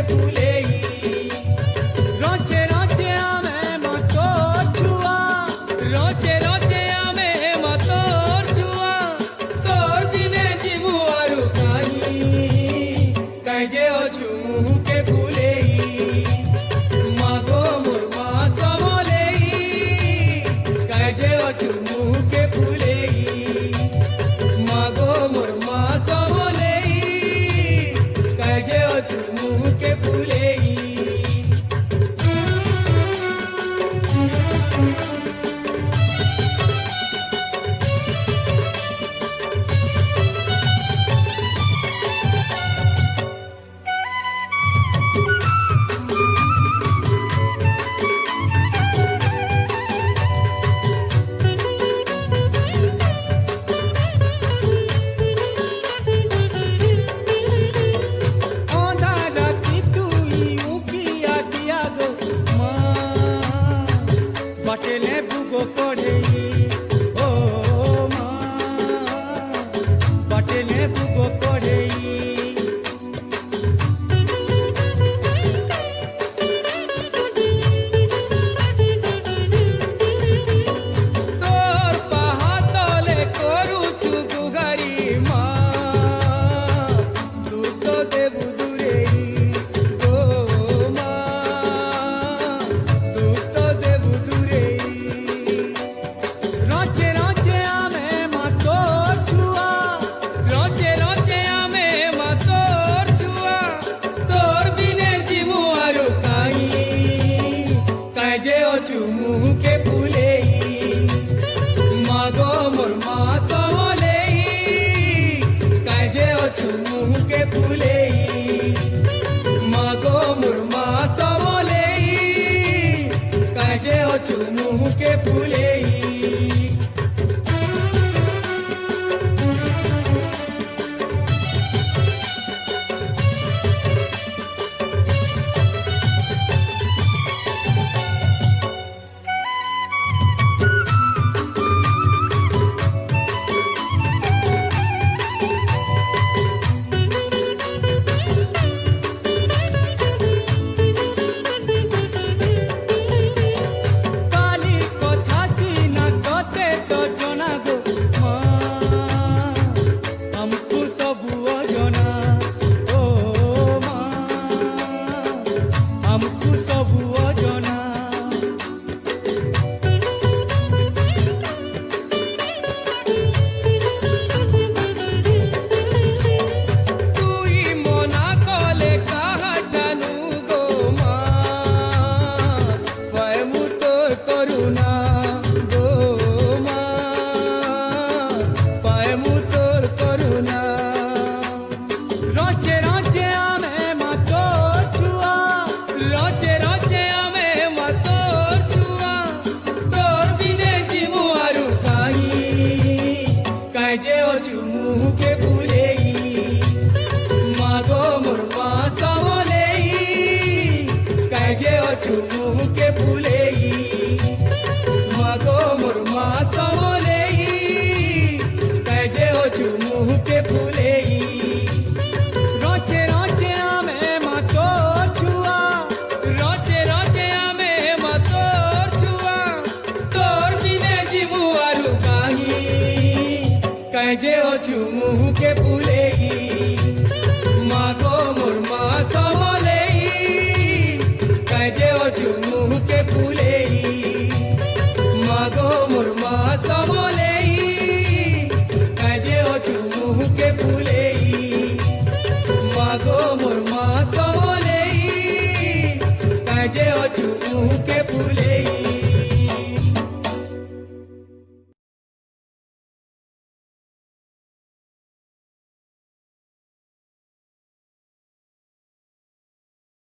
फुलेई रोचे रोचे आमे मतोर छुआ रोचे रोचे आमे मतोर छुआ तोर बिने जीवु आरु काई जे अछु मुके फुलेई मागो मोर मा समलेई काई जे अछु मुके फुलेई मागो मोर मा समलेई काई जे अछु मुके फुलेई बाटेले बुगो पढ़ेई ओ माँ बाटेले बुगो पढ़ेई तोर पाहातले करूछु गुगारी माँ तू तो देबु दूरेई ओ माँ तू तो देबु रोचे रोचे आमे मतोर छुआ रोचे रोचे आमे मतोर छुआ तोर बिने जीवु आरु काई जे अछु मुके फुलेई मागो मोर मा समलेई काई जे अछु मुके फुलेई मागो मोर मा समलेई काई जे अछु मुके फुलेई काई जे अछु मुके फुलेई मागो मोर मा समलेई काई जे अछु मुके फुलेई मागो मोर मा समलेई काई जे अछु मुके फुलेई रोचे रोचे आमे मतोर छुआ रोचे रोचे आमे मतोर छुआ तोर बिने जीवु आरु काई जे अछु मुके फुलेई मागो मोर मा समलेई काई जे अछु मुके फुलेई मागो मोर मा समलेई काई जे अछु मुके फुलेई मागो मोर मा समलेई काई जे अछु मुके फुलेई।